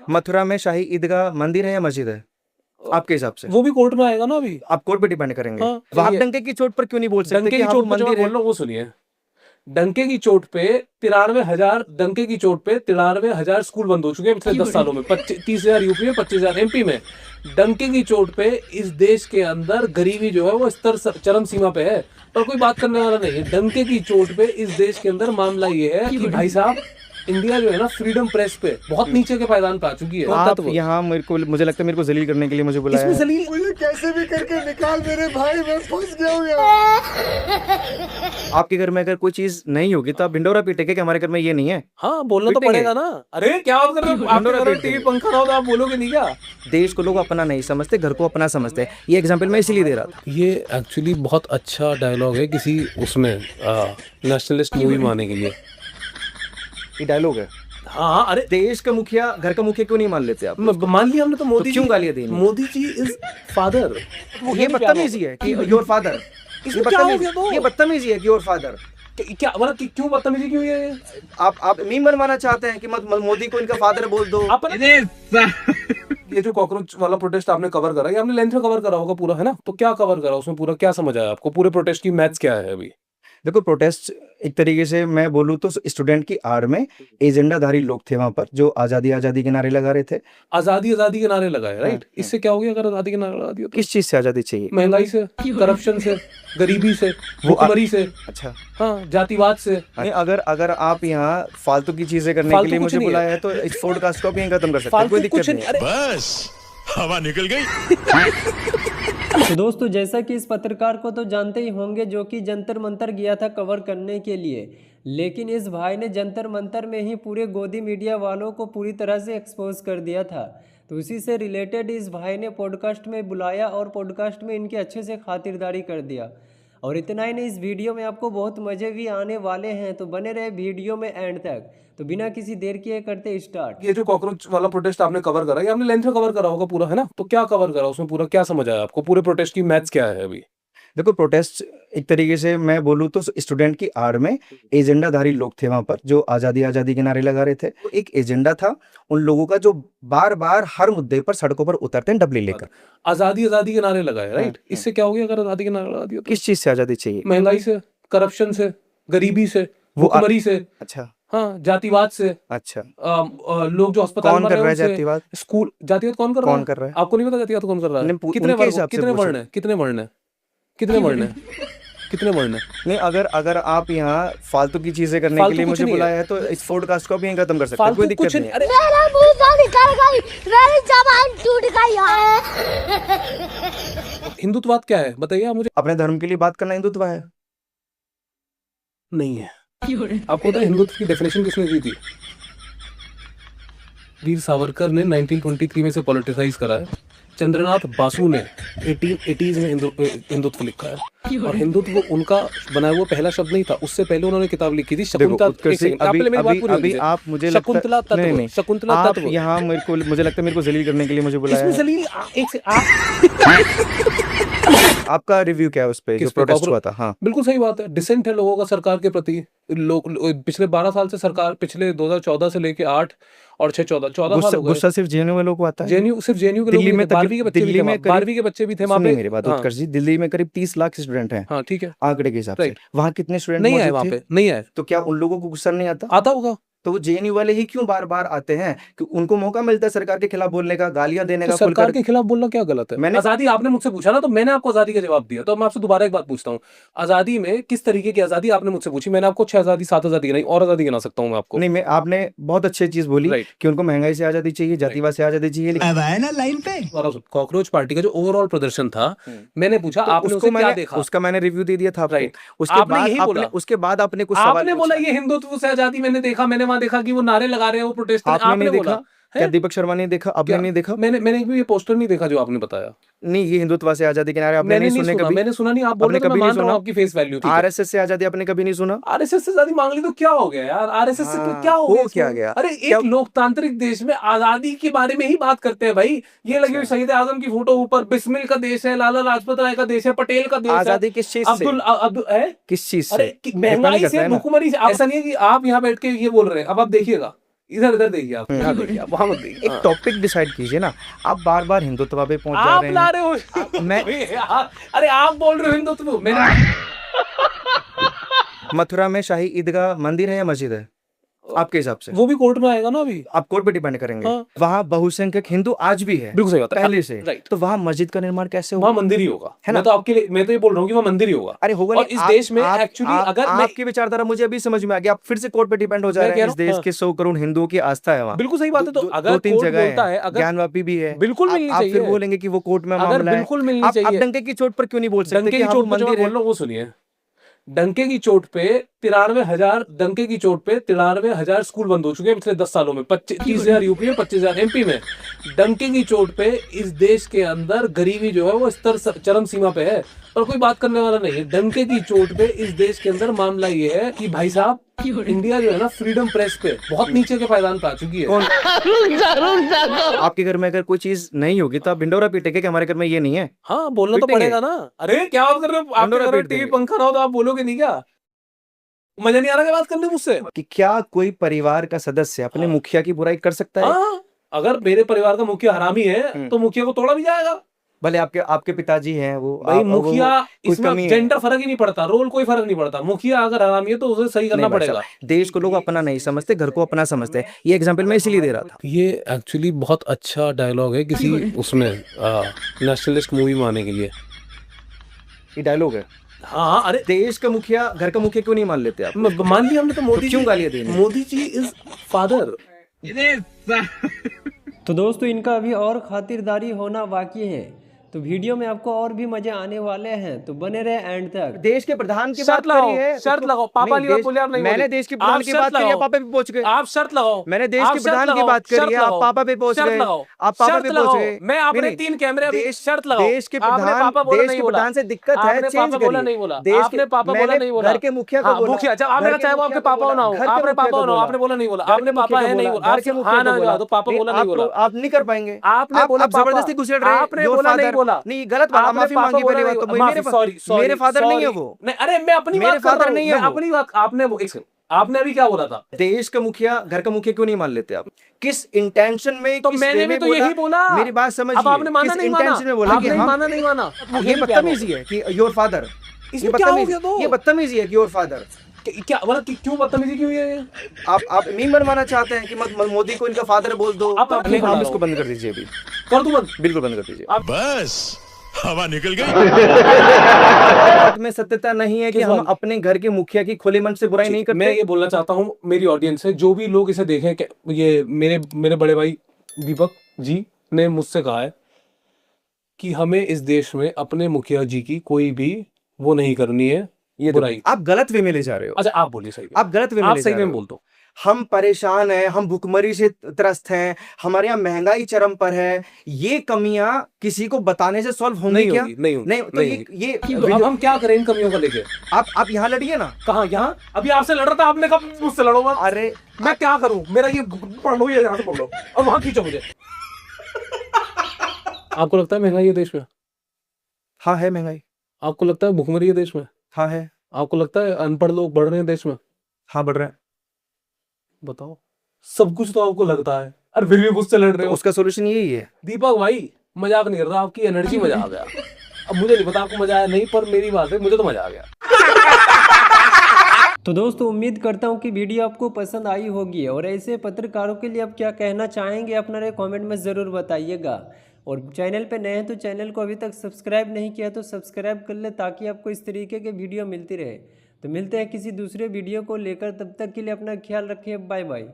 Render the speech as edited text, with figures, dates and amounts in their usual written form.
मथुरा में शाही ईदगाह मंदिर है या मस्जिद है आपके हिसाब से? वो भी कोर्ट में आएगा ना अभी। आप कोर्ट पे डिपेंड करेंगे। हाँ, वहां ये- डंके की चोट पर क्यों नहीं बोल सकते डंके कि की हाँ चोट वो पे जो मैं मंदिर बोल है? रहा हूँ वो सुनिए। डंके की चोट पे 93,000 डंके की चोट पे 93,000 स्कूल बंद हो चुके हैं पिछले 10 सालों में। 30,000 यूपी में, 25,000 एमपी में। डंके की चोट पे इस देश के अंदर गरीबी जो है वो स्तर चरम सीमा पे है, पर कोई बात करने वाला नहीं है। डंके की चोट पे इस देश के अंदर मामला ये है कि भाई साहब, इंडिया जो है ना फ्रीडम प्रेस पे बहुत नीचे के पायदान पे आ चुकी है। आप यहाँ मुझे लगता है मेरे को जलील करने के लिए मुझे बुलाया इसमें है। जलील मुझे कैसे भी करके निकाल मेरे भाई, मैं फंस गया हूँ यार। आपके घर में अगर कोई चीज नहीं होगी तो आप भिंडोरा पीटेंगे कि हमारे घर में ये नहीं है? हाँ, बोलना तो पीटेंगे। पड़ेगा ना। अरे क्या बात कर रहे हो, आपके घर में टीवी पंखा ना हो तो आप बोलोगे नहीं क्या? देश को लोग अपना नहीं समझते, घर को अपना समझते हैं। ये एग्जाम्पल मैं इसीलिए दे रहा था। ये एक्चुअली बहुत अच्छा डायलॉग है किसी उसमें नेशनलिस्ट मूवी में आने के लिए। ये डायलॉग है। हाँ, अरे देश का मुखिया घर का मुखिया क्यों नहीं मान लेते आप? मान लिया हमने तो मोदी क्यों जी- गालियां देनी? Modi ji is father. ये बदतमीजी है कि योर फादर। इसमें क्या हो गया तो? ये बदतमीजी है कि योर फादर। क्या मतलब क्यों बदतमीजी क्यों है? आप मीम बनवाना चाहते हैं कि मोदी को इनका फादर बोल दो? ये जो कॉकरोच वाला प्रोटेस्ट आपने कवर करा, ये आपने लेंथ में कवर करा होगा पूरा, है ना? तो क्या कवर करा उसमें, पूरा क्या समझ आया आपको? पूरे प्रोटेस्ट की मैथ्स क्या है अभी? देखो, प्रोटेस्ट एक तरीके से मैं बोलूँ तो स्टूडेंट की आड़ में एजेंडाधारी लोग थे वहां पर जो आजादी आजादी के नारे लगा रहे थे। आजादी आजादी के नारे लगाए, राइट? इससे क्या हो गया अगर आजादी के नारे लगा दिया तो? किस चीज से आजादी चाहिए? महंगाई से, करप्शन से, गरीबी से, भुखमरी से, अच्छा, हाँ, जातिवाद से। नहीं, अगर आप यहाँ फालतू की चीजें करने फालतू के लिए कुछ मुझे नहीं है। बुलाया है तो इस पॉडकास्ट को आप यहीं खत्म कर सकते हैं, कोई फालतू दिक्कत कुछ नहीं नहीं, है। अरे बस हवा निकल गई। तो दोस्तों, जैसा कि इस पत्रकार को तो जानते ही होंगे जो कि जंतर मंतर गया था कवर करने के लिए, लेकिन इस भाई ने जंतर मंतर में ही पूरे गोदी मीडिया वालों को पूरी तरह से एक्सपोज कर दिया था। तो उसी से रिलेटेड इस भाई ने पॉडकास्ट में बुलाया और पॉडकास्ट में इनकी अच्छे से खातिरदारी कर दिया। और इतना ही नहीं, इस वीडियो में आपको बहुत मज़े भी आने वाले हैं, तो बने रहे वीडियो में एंड तक। तो बिना किसी देर किए करते स्टार्ट। ये जो कॉकरोच वाला प्रोटेस्ट आपने कवर करा, ये आपने लेंथ में कवर करा होगा पूरा, है ना? तो क्या कवर करा उसमें, पूरा क्या समझ आया आपको? पूरे प्रोटेस्ट की मैथ्स क्या है अभी? देखो, प्रोटेस्ट एक तरीके से मैं बोलूँ तो स्टूडेंट की आड़ में एजेंडाधारी लोग थे वहां पर जो आजादी आजादी के नारे लगा रहे थे। तो एक एजेंडा था उन लोगों का जो बार बार हर मुद्दे पर सड़कों पर उतरते हैं डबली लेकर। आजादी आजादी के नारे लगाए, राइट? इससे क्या हो गया अगर आजादी के नारे लगा दिया तो? किस चीज से आजादी चाहिए? महंगाई से, करप्शन से, गरीबी से, वो भुखमरी से, अच्छा हाँ, जातिवाद से। अच्छा, लोग जो अस्पताल कौन में कर रहे रहा है उनसे- जातिवाद? स्कूल जातिवाद कौन कर रहा कौन है? कर रहा है? आपको नहीं पता जातिवाद कौन कर रहा है? नहीं, कितने उनके वर्ग, हिसाब से कितने पूछो। वर्ण है, कितने वर्ण है, कितने वर्ण है, कितने वर्ण है? नहीं, अगर आप यहाँ फालतू की चीजें करने के फालतू लिए कुछ मुझे नहीं है। बुलाया है तो इस पॉडकास्ट को आप यहीं खत्म कर सकते हैं, फालतू कोई दिक्कत कुछ नहीं नहीं, है। अरे मेरा मुंह से निकल गई, मेरी जबान टूट गई है। हिंदुत्ववाद क्या है बताइए आप मुझे। अपने धर्म के लिए बात करना हिंदुत्व है? नहीं है। आपको पता है हिंदुत्व की डेफिनेशन किसने दी थी? वीर सावरकर ने 1923 में से पॉलिटिसाइज करा है। चंद्रनाथ बासु ने 1880s में हिंदुत्व लिखा है। और हिंदुत्व उनका बनाया हुआ पहला शब्द नहीं था, उससे पहले उन्होंने किताब लिखी थी शकुंतला। उत्कर्ष जी, अभी आप मुझे लगता है शकुंतला नहीं, तत्व, नहीं, शकुंतला आप तत्व। यहाँ मुझे लगता है मेरे को जलील करने के लिए मुझे बुलाया इसमें है। जलील एक से आपका रिव्यू क्या है उस पे जो किस पे? प्रोटेस्ट हुआ था? हाँ, बिल्कुल सही बात है। डिसेंट है लोगों का सरकार के प्रति। पिछले 12 साल से सरकार, पिछले 2014 से लेके 8 और 6 14 साल हो गए। गुस्सा सिर्फ जेएनयू वालों को आता है? जेएनयू, सिर्फ जेएनयू के दिल्ली लोग में 12वीं के बच्चे भी दिल्ली थे, में 12वीं के बच्चे भी थे वहाँ सुनिए पे। मेरी बात हाँ, उत्कर्ष जी, दिल्ली में करीब 30 लाख स्टूडेंट हैं हाँ, ठीक है, आंकड़े के हिसाब से। राइट। वहाँ कितने स्टूडेंट नहीं आए मौजूद वहाँ थे? पे, नहीं आए। तो क्या उन लोगों को गुस्सा नहीं आता? आता होगा। तो वो जेएनयू वाले ही क्यों बार बार आते हैं कि उनको मौका मिलता है सरकार के खिलाफ बोलने का, गालियां देने तो का? सरकार के खिलाफ बोलना क्या गलत है? मैंने- आजादी आपने मुझसे पूछा ना, तो मैंने आपको आजादी का जवाब दिया। तो मैं आपसे दोबारा एक बात पूछता हूँ, आजादी में किस तरीके की आजादी आपने मुझसे पूछी, मैंने आपको 6 आजादी 7 आजादी नहीं और आजादी गिना सकता हूँ मैं आपको। नहीं, मैं आपने बहुत अच्छी चीज बोली राइट। कि उनको महंगाई से आजादी चाहिए, जातिवाद से आजादी चाहिए, लेकिन अब आया ना लाइन पे। कॉकरोच पार्टी का जो ओवरऑल प्रदर्शन था, मैंने पूछा तो आपने उसे क्या देखा? उसका मैंने रिव्यू दे दिया था आपको। राइट। उसके आपने बाद यही आपने बोला। उसके बाद आपने कुछ सवाल आपने बोला पूछा। ये हिंदुत्व से आजादी मैंने देखा, मैंने वहां देखा कि वो नारे लगा रहे हैं, वो प्रोटेस्ट। आपने नहीं बोला देखा? क्या दीपक शर्मा ने देखा? आपने क्या? नहीं देखा? मैंने एक भी ये पोस्टर नहीं देखा जो आपने बताया। नहीं, ये हिंदुत्व से आजादी के नारे आपने मैंने नहीं नहीं सुने सुना, कभी? मैंने सुना नहीं। आप बोल आपने रहे हो तो कभी मैं नहीं मान रहा हूँ सुना? आपकी फेस वैल्यू। आरएसएस से आजादी आपने कभी नहीं सुना? आरएसएस से आजादी मांग ली तो क्या हो गया यार? आरएसएस से हाँ, क्या हो हो गया? क्या इसमें? गया? अरे एक लोकतांत्रिक देश में आजादी के बारे में ही बात करते हैं भाई। ये लगी हुई शहीद आजम की फोटो ऊपर, बिस्मिल का देश है, लाला लाजपत राय का देश है, पटेल का देश है। आजादी किस चीज से? अब्दुल किस चीज से? अरे महंगाई से, भुखमरी से। ऐसा नहीं है कि आप यहाँ बैठ के ये बोल रहे हैं। अब आप देखिएगा, इधर इधर देखिए आप, यहाँ देखिए आप, वहां मत देखिए। एक टॉपिक डिसाइड कीजिए ना, आप बार बार हिंदुत्व पे पहुंच जा आप रहे ला हैं। रहे हो मैं- अरे आप बोल रहे हो हिंदुत्व, मेरा मथुरा में शाही ईदगाह मंदिर है या मस्जिद है आपके हिसाब से? वो भी कोर्ट में आएगा ना अभी। आप कोर्ट पे डिपेंड करेंगे। हाँ। वहाँ बहुसंख्यक हिंदू आज भी है, बिल्कुल सही बात है, पहले से। राइट। तो वहाँ मस्जिद का निर्माण कैसे वहाँ होगा? मंदिर ही होगा, है ना? मैं तो आपके लिए, मैं तो ये बोल रहा हूँ कि वहाँ मंदिर ही होगा। अरे होगा और नहीं। इस देश में एक्चुअली अगर मैं आपकी विचारधारा मुझे अभी समझ में आ गया, आप फिर से कोर्ट पे डिपेंड हो जा मैं रहे कह हैं। रहा इस हूँ, देश हाँ। के 100 करोड़ हिंदुओं की आस्था है वहाँ। बिल्कुल सही बात है। तो अगर दो तीन कोर्ट जगह बोलता है, है, अगर ज्ञानवापी भी है, बिल्कुल मिलनी आप फिर चाहिए। बोलेंगे कि वो कोर्ट में अगर मामला है। बिल्कुल मिलनी आप चाहिए। डंके की चोट पर क्यों नहीं बोल सकते डंके कि की हाँ, चोट वो पे जो मैं मंदिर बोल है? रहा हूँ वो सुनिए। डंके की चोट पे 93,000, डंके की चोट पे 93,000 स्कूल बंद हो चुके हैं पिछले 10 सालों में। 30,000 यूपी में, 25,000 एमपी में। डंके की चोट पे इस देश के अंदर गरीबी जो है वो स्तर चरम सीमा पे है, और कोई बात करने वाला नहीं है। डंके की चोट पे इस देश के अंदर मामला ये है कि भाई साहब, इंडिया जो है ना फ्रीडम प्रेस पे बहुत नीचे के पायदान पे आ चुकी है। आपके घर में अगर कोई चीज नहीं होगी तो आप भिंडोरा पीटेंगे कि हमारे घर में ये नहीं है। हाँ, बोलना तो पीटेंगे। पड़ेगा ना। अरे क्या बात कर रहे हो, आपके अंडोरा घर में पीट टीवी देंगे। पंखा ना हो तो आप बोलोगे नहीं क्या? मजा नहीं आ रहा क्या बात करने मुझसे? कि क्या कोई परिवार का सदस्य अपने हाँ। मुखिया की बुराई कर सकता है? हाँ, अगर मेरे परिवार का मुखिया हरामी है तो मुखिया को तोड़ा भी जाएगा। भले आपके पिताजी हैं वो, भाई वो मुखिया, कोई इसमें कमी है? जेंडर फर्क ही नहीं पड़ता, रोल कोई फर्क नहीं पड़ता। मुखिया अगर हरामी है तो उसे सही करना नहीं भाई पड़ेगा। साहब, देश को लोग अपना नहीं समझते, घर को अपना समझते हैं। ये एग्जांपल मैं इसीलिए दे रहा था। ये एक्चुअली बहुत अच्छा डायलॉग है किसी उसमें नेशनलिस्ट मूवी में आने के लिए। ये डायलॉग है। हाँ, अरे देश का मुखिया घर का मुखिया क्यों नहीं मान लेते आप? मान लिया हमने तो मोदी क्यों जी- गालियां दे रहे हैं? Modi ji is father. तो दोस्तों इनका अभी और खातिरदारी होना बाकी है, तो वीडियो में आपको और भी मजे आने वाले हैं, तो बने रहे एंड तक। देश के प्रधान की बात शर्त लगाओ, करी है, शर्त उसको- लगाओ। पापा नहीं, वाली बात देश- बोली आप नहीं मैंने बोली। देश के प्रधान आप की शर्त बात करी है, लगाओ। पापा पे पहुंच गए। आप शर्त लगाओ। मैंने देश आप के शर्त प्रधान की लगाओ, बात करी शर्त है, आप लगाओ, पापा पे पहुंच शर्त गए। लगाओ, आप पापा शर्त पे लगाओ। पहुंच गए। मैं आपने नहीं, 3 कैमरे अभी देश- शर्त लगाओ। देश के आपने प्रधान, पापा बोला देश नहीं के बोला। प्रधान से दिक्कत है, आपने चेंज पापा बोला करिए। नहीं बोला। देश आपने के- पापा बोला मैंने नहीं बोला। घर के मुखिया को हाँ, बोला। मुखिया, जब आपने घर कहा के चाहे वो मुखिया आपके को पापा हो ना हो, बोला, घर के आपने मुखिया पापा को हो ना हो, बोला। आपने बोला नहीं बोला। घर के आपने पापा मुखिया है को नहीं बोला, बोला। घर के आप मुखिया हाँ को ना बोला। जवाब दो, पापा नहीं, बोला नहीं बोला। आप नहीं कर पाएंगे। आपने बोला आप पापा। जबरदस्ती घुसेड़ रहे हैं। आपने Your बोला नहीं father- बोला। नहीं, गलत बात, आपने माफी पापा मांगी बोला पहली नहीं बात तो। बोला। मेरे माफी, सॉरी, सॉरी, मेरे फादर नहीं है सॉरी। वो। नहीं, अरे मैं अपनी मेरे बात कर father रहा हूँ। नहीं है मैं वो। अपनी बात, आपने वो एक सेकंड, आपने अभी क्या बोला था? देश का मुखिया घर का मुखिया क्यों नहीं मान लेते आप? किस इंटेंशन में? तो किस मैंने way भी में तो यही बोला। मेरी बात समझिए। अब आपने माना किस नहीं माना? इंटेंशन में बोला कि आपने हम माना नहीं माना? ये बदतमीजी है कि योर फादर। इसमें क्या हो गया तो? ये बदतमीजी है कि योर फादर। क्या बोला कि क्यों बदतमीजी क्यों है ये? आप मीम बनवाना चाहते हैं कि मोदी को इनका फादर बोल दो? आप नहीं, बना आप लो। इसको बंद कर दीजिए अभी। कर दूं बंद? बिल्कुल बंद कर दीजिए। बस हवा निकल गई। बात में सत्यता नहीं है कि किस हम बात? अपने घर के मुखिया की खुले मन से बुराई नहीं करते। मैं ये बोलना चाहता हूँ मेरी ऑडियंस से, जो भी लोग इसे देखें, ये मेरे बड़े भाई दीपक जी ने मुझसे कहा है कि हमें इस देश में अपने मुखिया जी की कोई भी वो नहीं करनी है, ये बुराई। आप गलत वे में ले जा रहे हो। अच्छा, आप बोलिए सही। आप गलत वे में आप ले सही जा रहे में हो। बोल दो। हम परेशान हैं, हम भुखमरी से त्रस्त हैं, हमारे यहाँ महंगाई चरम पर है। ये कमियां किसी को बताने से सॉल्व होंगी नहीं क्या? होगी, नहीं होगी, नहीं, तो नहीं ये तो अब हम क्या करें इन कमियों को लेके? आप यहाँ लड़िए ना। कहाँ? यहाँ अभी आपसे लड़ रहा था, आपने कब मुझसे लड़ो मत? अरे मैं क्या करूं? मेरा ये पढ़ लो, ये यहाँ से पढ़ लो और वहां खींचो मुझे। आपको लगता है महंगाई है देश में? हाँ है महंगाई। आपको लगता है भुखमरी है देश में? हाँ है। आपको लगता है अनपढ़ लोग बढ़ रहे हैं देश में? हाँ बढ़ रहा है। बताओ, सब कुछ तो आपको लगता है और फिर भी मुझसे लड़ रहे तो हो। उसका सोल्यूशन यही है। दीपक भाई, मजाक नहीं कर रहा, आपकी एनर्जी मजा आ गया। अब मुझे नहीं पता आपको मजा आया नहीं, पर मेरी बात है, मुझे तो मजा आ गया। तो दोस्तों उम्मीद करता हूँ कि वीडियो आपको पसंद आई होगी, और ऐसे पत्रकारों के लिए आप क्या कहना चाहेंगे अपना कमेंट में ज़रूर बताइएगा। और चैनल पे नए हैं तो चैनल को अभी तक सब्सक्राइब नहीं किया तो सब्सक्राइब कर ले, ताकि आपको इस तरीके के वीडियो मिलती रहे। तो मिलते हैं किसी दूसरे वीडियो को लेकर, तब तक के लिए अपना ख्याल रखिए। Bye bye.